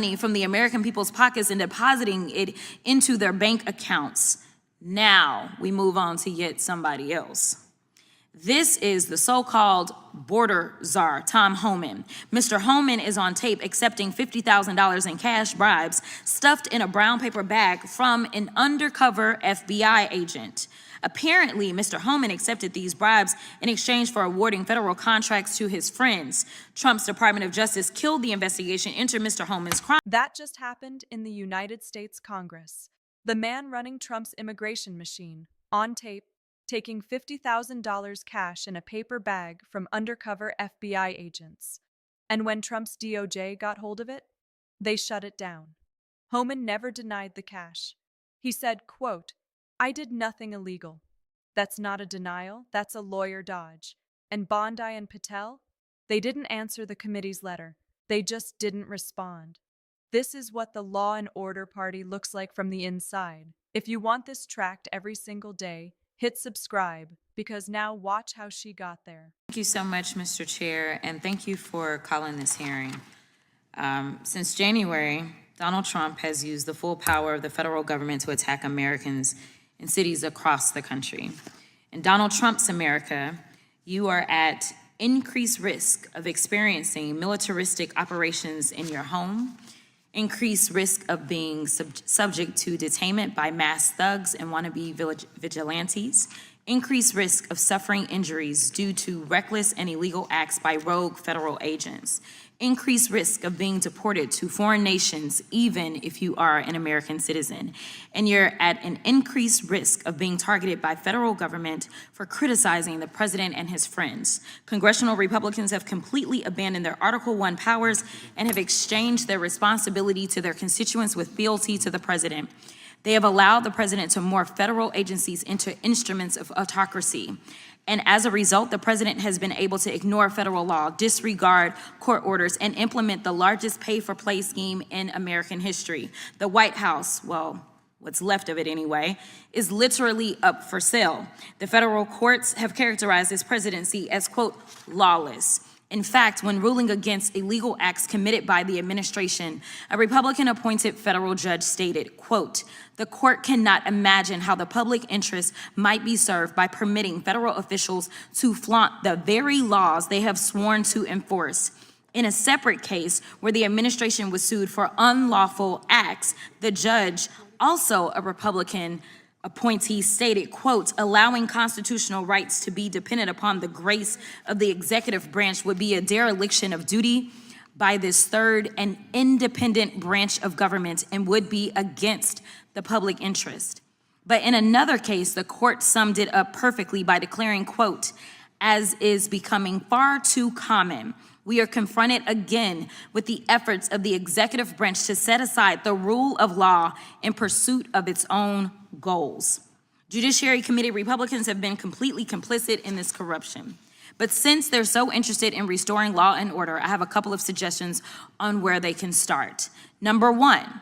money from the American people's pockets and depositing it into their bank accounts. Now we move on to yet somebody else. This is the so-called Border Czar Tom Homan. Mr. Homan is on tape accepting $50,000 in cash bribes stuffed in a brown paper bag from an undercover FBI agent. Apparently, Mr. Homan accepted these bribes in exchange for awarding federal contracts to his friends. Trump's Department of Justice killed the investigation into Mr. Homan's crime. That just happened in the United States Congress. The man running Trump's immigration machine, on tape, taking $50,000 cash in a paper bag from undercover FBI agents. And when Trump's DOJ got hold of it, they shut it down. Homan never denied the cash. He said, quote, "I did nothing illegal. That's not a denial, that's a lawyer dodge. And Bondi and Patel, they didn't answer the committee's letter. They just didn't respond. This is what the Law and Order Party looks like from the inside. If you want this tracked every single day, hit subscribe, because now watch how she got there." Thank you so much, Mr. Chair, and thank you for calling this hearing. Since January, Donald Trump has used the full power of the federal government to attack Americans in cities across the country. In Donald Trump's America, you are at increased risk of experiencing militaristic operations in your home, increased risk of being subject to detainment by mass thugs and wannabe vigilantes, increased risk of suffering injuries due to reckless and illegal acts by rogue federal agents, increased risk of being deported to foreign nations even if you are an American citizen, and you're at an increased risk of being targeted by federal government for criticizing the president and his friends. Congressional Republicans have completely abandoned their Article I powers and have exchanged their responsibility to their constituents with fealty to the president. They have allowed the president to morph federal agencies into instruments of autocracy. And as a result, the president has been able to ignore federal law, disregard court orders, and implement the largest pay-for-play scheme in American history. The White House, well, what's left of it anyway, is literally up for sale. The federal courts have characterized this presidency as, quote, lawless. In fact, when ruling against illegal acts committed by the administration, a Republican-appointed federal judge stated, quote, "The court cannot imagine how the public interest might be served by permitting federal officials to flaunt the very laws they have sworn to enforce." In a separate case where the administration was sued for unlawful acts, the judge, also a Republican appointee, stated, quote, "Allowing constitutional rights to be dependent upon the grace of the executive branch would be a dereliction of duty by this third and independent branch of government and would be against the public interest." But in another case, the court summed it up perfectly by declaring, quote, "As is becoming far too common, we are confronted again with the efforts of the executive branch to set aside the rule of law in pursuit of its own goals." Judiciary Committee Republicans have been completely complicit in this corruption. But since they're so interested in restoring law and order, I have a couple of suggestions on where they can start. Number one,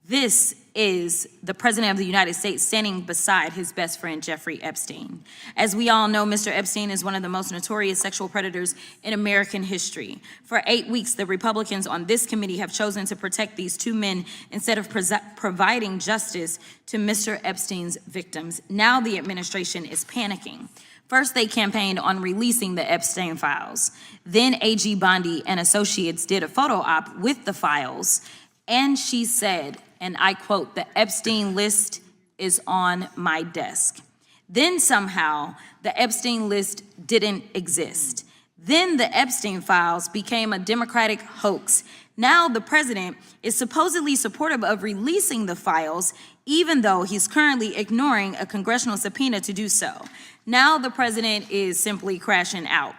this is the President of the United States standing beside his best friend, Jeffrey Epstein. As we all know, Mr. Epstein is one of the most notorious sexual predators in American history. For 8 weeks, the Republicans on this committee have chosen to protect these two men instead of providing justice to Mr. Epstein's victims. Now the administration is panicking. First, they campaigned on releasing the Epstein files. Then AG Bondi and Associates did a photo op with the files, and she said, and I quote, "The Epstein list is on my desk." Then somehow the Epstein list didn't exist. Then the Epstein files became a Democratic hoax. Now the president is supposedly supportive of releasing the files, even though he's currently ignoring a congressional subpoena to do so. Now the president is simply crashing out.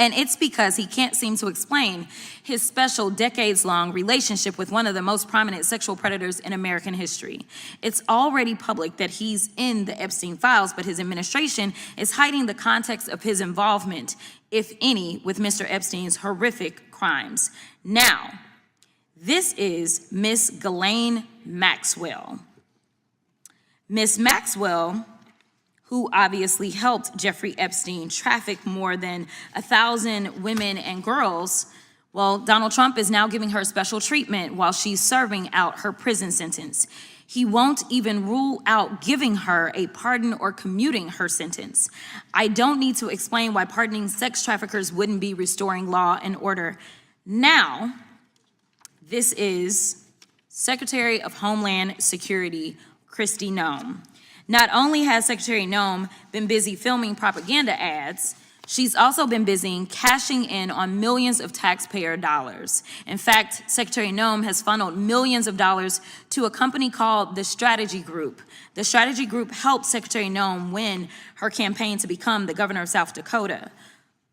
And it's because he can't seem to explain his special decades-long relationship with one of the most prominent sexual predators in American history. It's already public that he's in the Epstein files, but his administration is hiding the context of his involvement, if any, with Mr. Epstein's horrific crimes. Now, this is Miss Ghislaine Maxwell. Miss Maxwell, who obviously helped Jeffrey Epstein traffic more than 1,000 women and girls, Well, Donald Trump is now giving her special treatment while she's serving out her prison sentence. He won't even rule out giving her a pardon or commuting her sentence. I don't need to explain why pardoning sex traffickers wouldn't be restoring law and order. Now, this is Secretary of Homeland Security, Kristi Noem. Not only has Secretary Noem been busy filming propaganda ads, she's also been busy cashing in on millions of taxpayer dollars. In fact, Secretary Noem has funneled millions of dollars to a company called the Strategy Group. The Strategy Group helped Secretary Noem win her campaign to become the governor of South Dakota.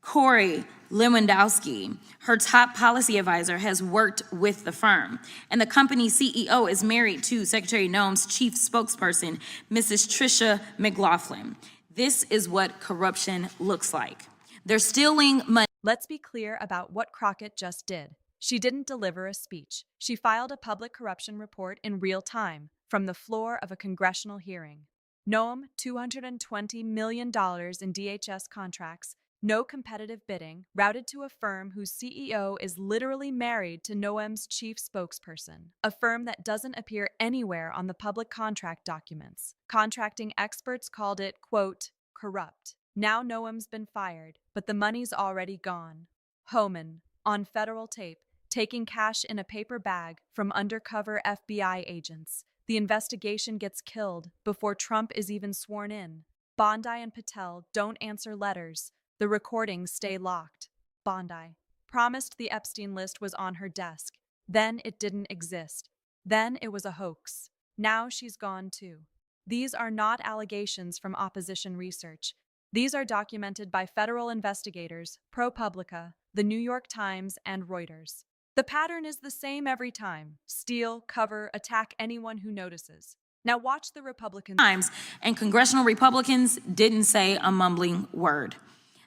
Corey Lewandowski, her top policy advisor, has worked with the firm. And the company's CEO is married to Secretary Noem's chief spokesperson, Mrs. Tricia McLaughlin. This is what corruption looks like. They're stealing money. Let's be clear about what Crockett just did. She didn't deliver a speech. She filed a public corruption report in real time from the floor of a congressional hearing. Noem, $220 million in DHS contracts, no competitive bidding, routed to a firm whose CEO is literally married to Noem's chief spokesperson, a firm that doesn't appear anywhere on the public contract documents. Contracting experts called it, quote, corrupt. Now Noem's been fired, but the money's already gone. Homan, on federal tape, taking cash in a paper bag from undercover FBI agents. The investigation gets killed before Trump is even sworn in. Bondi and Patel don't answer letters. The recordings stay locked. Bondi promised the Epstein list was on her desk. Then it didn't exist. Then it was a hoax. Now she's gone too. These are not allegations from opposition research. These are documented by federal investigators, ProPublica, the New York Times, and Reuters. The pattern is the same every time. Steal, cover, attack anyone who notices. Now watch the Republicans. Times, and congressional Republicans didn't say a mumbling word.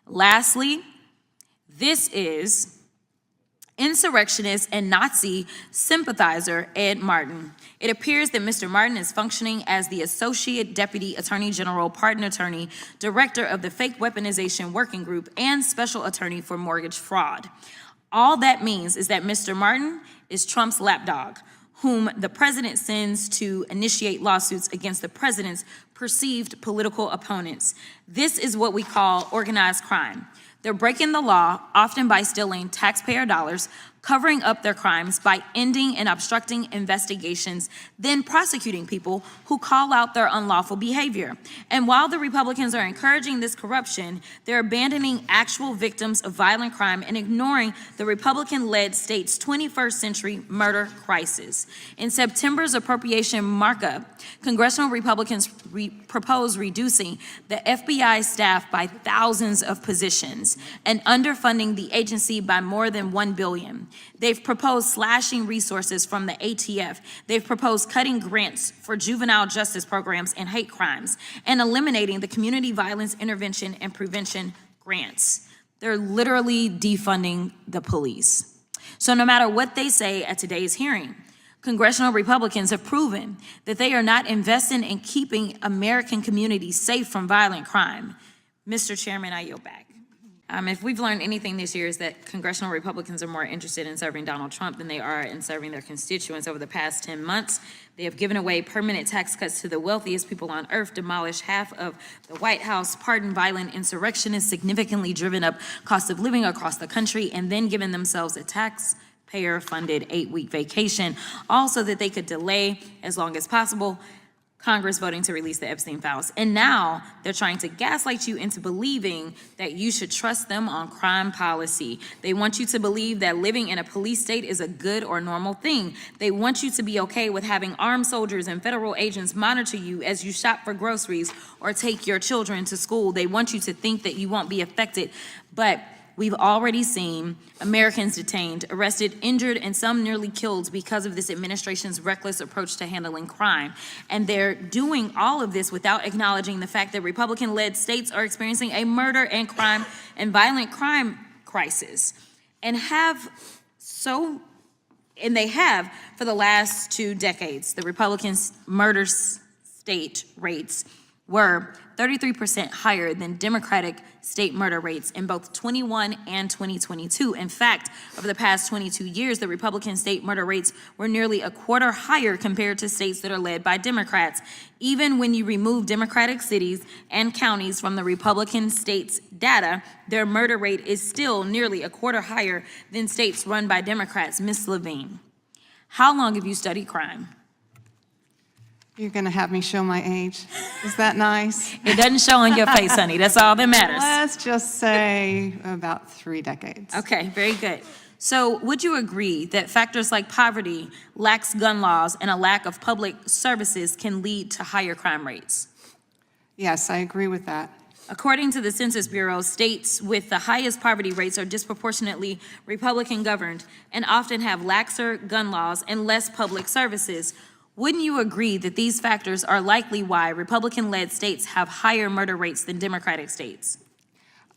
Lastly, this is insurrectionist and Nazi sympathizer Ed Martin. It appears that Mr. Martin is functioning as the Associate Deputy Attorney General, Pardon Attorney, Director of the Fake Weaponization Working Group, and Special Attorney for Mortgage Fraud. All that means is that Mr. Martin is Trump's lapdog, whom the president sends to initiate lawsuits against the president's perceived political opponents. This is what we call organized crime. They're breaking the law, often by stealing taxpayer dollars, covering up their crimes by ending and obstructing investigations, then prosecuting people who call out their unlawful behavior. And while the Republicans are encouraging this corruption, they're abandoning actual victims of violent crime and ignoring the Republican-led state's 21st century murder crisis. In September's appropriation markup, congressional Republicans proposed reducing the FBI staff by thousands of positions and underfunding the agency by more than $1 billion. They've proposed slashing resources from the ATF. They've proposed cutting grants for juvenile justice programs and hate crimes and eliminating the community violence intervention and prevention grants. They're literally defunding the police. So no matter what they say at today's hearing, congressional Republicans have proven that they are not investing in keeping American communities safe from violent crime. Mr. Chairman, I yield back. If we've learned anything this year is that congressional Republicans are more interested in serving Donald Trump than they are in serving their constituents. Over the past 10 months, they have given away permanent tax cuts to the wealthiest people on earth, demolished half of the White House, pardoned violent insurrectionists, significantly driven up cost of living across the country, and then given themselves a taxpayer-funded 8-week vacation, all so that they could delay as long as possible Congress voting to release the Epstein files. And now they're trying to gaslight you into believing that you should trust them on crime policy. They want you to believe that living in a police state is a good or normal thing. They want you to be okay with having armed soldiers and federal agents monitor you as you shop for groceries or take your children to school. They want you to think that you won't be affected, but we've already seen Americans detained, arrested, injured, and some nearly killed because of this administration's reckless approach to handling crime. And they're doing all of this without acknowledging the fact that Republican-led states are experiencing a murder and crime and violent crime crisis, and they have for the last 2 decades. The Republicans' murder state rates were 33% higher than Democratic state murder rates in both 21 and 2022. In fact, over the past 22 years, the Republican state murder rates were nearly a quarter higher compared to states that are led by Democrats. Even when you remove Democratic cities and counties from the Republican states' data, their murder rate is still nearly a quarter higher than states run by Democrats. Ms. Levine, how long have you studied crime? You're going to have me show my age. Is that nice? It doesn't show on your face, honey. That's all that matters. Let's just say about 3 decades. Okay, very good. So would you agree that factors like poverty, lax gun laws, and a lack of public services can lead to higher crime rates? Yes, I agree with that. According to the Census Bureau, states with the highest poverty rates are disproportionately Republican governed and often have laxer gun laws and less public services. Wouldn't you agree that these factors are likely why Republican-led states have higher murder rates than Democratic states?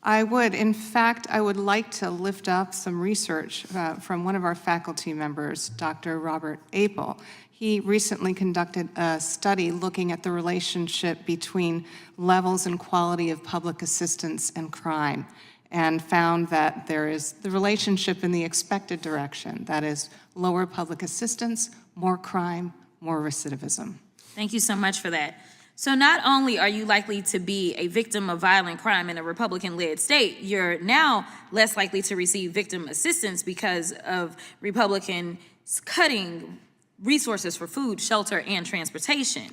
I would. In fact, I would like to lift up some research from one of our faculty members, Dr. Robert Apel. He recently conducted a study looking at the relationship between levels and quality of public assistance and crime, and found that there is the relationship in the expected direction, that is, lower public assistance, more crime, more recidivism. Thank you so much for that. So not only are you likely to be a victim of violent crime in a Republican-led state, you're now less likely to receive victim assistance because of Republicans cutting resources for food, shelter, and transportation.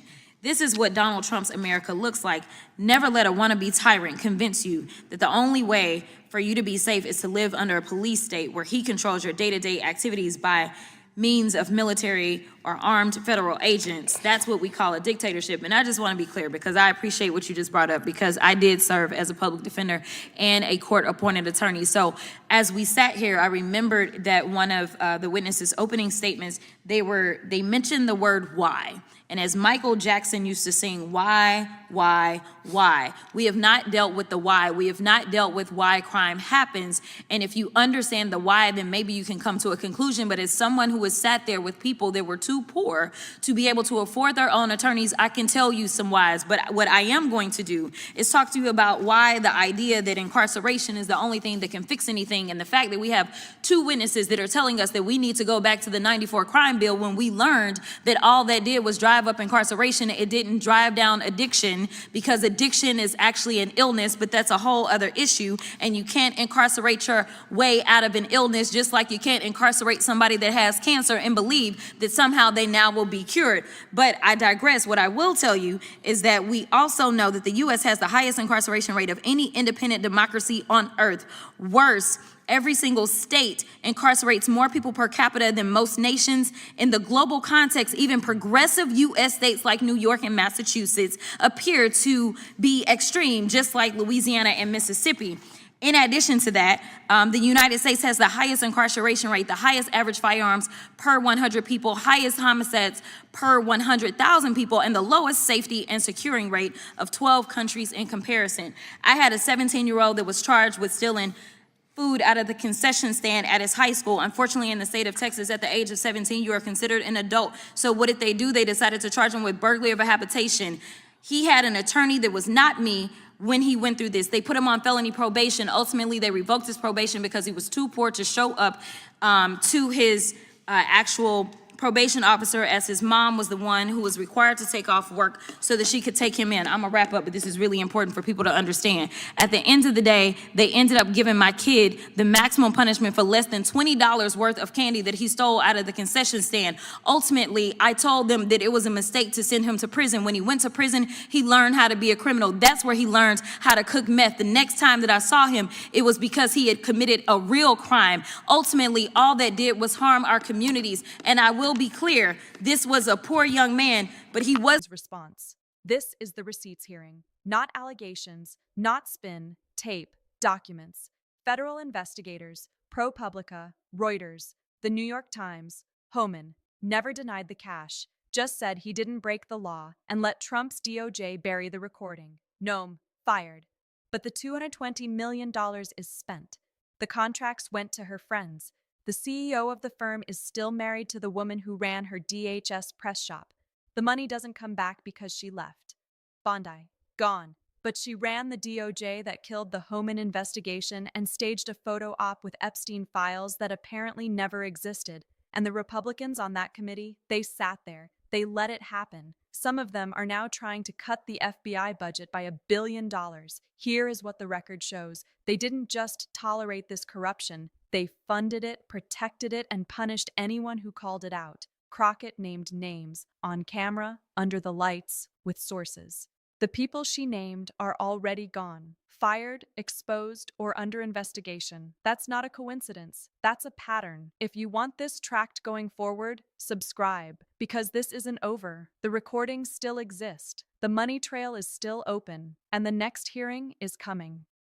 This is what Donald Trump's America looks like. Never let a wannabe tyrant convince you that the only way for you to be safe is to live under a police state where he controls your day-to-day activities by means of military or armed federal agents. That's what we call a dictatorship. And I just want to be clear because I appreciate what you just brought up because I did serve as a public defender and a court-appointed attorney. So as we sat here, I remembered that one of the witnesses' opening statements, they mentioned the word why. And as Michael Jackson used to sing, why? We have not dealt with the why. We have not dealt with why crime happens. And if you understand the why, then maybe you can come to a conclusion. But as someone who has sat there with people that were too poor to be able to afford their own attorneys, I can tell you some whys. But what I am going to do is talk to you about why the idea that incarceration is the only thing that can fix anything, and the fact that we have 2 witnesses that are telling us that we need to go back to the '94 crime bill when we learned that all that did was drive up incarceration. It didn't drive down addiction, because addiction is actually an illness, but that's a whole other issue. And you can't incarcerate your way out of an illness, just like you can't incarcerate somebody that has cancer and believe that somehow they now will be cured. But I digress. What I will tell you is that we also know that the U.S. has the highest incarceration rate of any independent democracy on earth. Worse, every single state incarcerates more people per capita than most nations. In the global context, even progressive U.S. states like New York and Massachusetts appear to be extreme, just like Louisiana and Mississippi. In addition to that, the United States has the highest incarceration rate, the highest average firearms per 100 people, highest homicides per 100,000 people, and the lowest safety and securing rate of 12 countries in comparison. I had a 17-year-old that was charged with stealing food out of the concession stand at his high school. Unfortunately, in the state of Texas, at the age of 17, you are considered an adult. So what did they do? They decided to charge him with burglary of a habitation. He had an attorney that was not me when he went through this. They put him on felony probation. Ultimately, they revoked his probation because he was too poor to show up to his actual probation officer, as his mom was the one who was required to take off work so that she could take him in. I'm gonna wrap up, but this is really important for people to understand. At the end of the day, they ended up giving my kid the maximum punishment for less than $20 worth of candy that he stole out of the concession stand. Ultimately, I told them that it was a mistake to send him to prison. When he went to prison, he learned how to be a criminal. That's where he learned how to cook meth. The next time that I saw him, it was because he had committed a real crime. Ultimately, all that did was harm our communities. And I will be clear, this was a poor young man, but he was. Response. This is the receipts hearing. Not allegations, not spin, tape, documents. Federal investigators, ProPublica, Reuters, the New York Times, Homan, never denied the cash, just said he didn't break the law and let Trump's DOJ bury the recording. Noam, fired. But the $220 million is spent. The contracts went to her friends. The CEO of the firm is still married to the woman who ran her DHS press shop. The money doesn't come back because she left. Bondi. gone. But she ran the DOJ that killed the Homan investigation and staged a photo op with Epstein files that apparently never existed. And the Republicans on that committee, they sat there. They let it happen. Some of them are now trying to cut the FBI budget by $1 billion. Here is what the record shows. They didn't just tolerate this corruption. They funded it, protected it, and punished anyone who called it out. Crockett named names, on camera, under the lights, with sources. The people she named are already gone, fired, exposed, or under investigation. That's not a coincidence. That's a pattern. If you want this tracked going forward, subscribe, because this isn't over. The recordings still exist. The money trail is still open, and the next hearing is coming.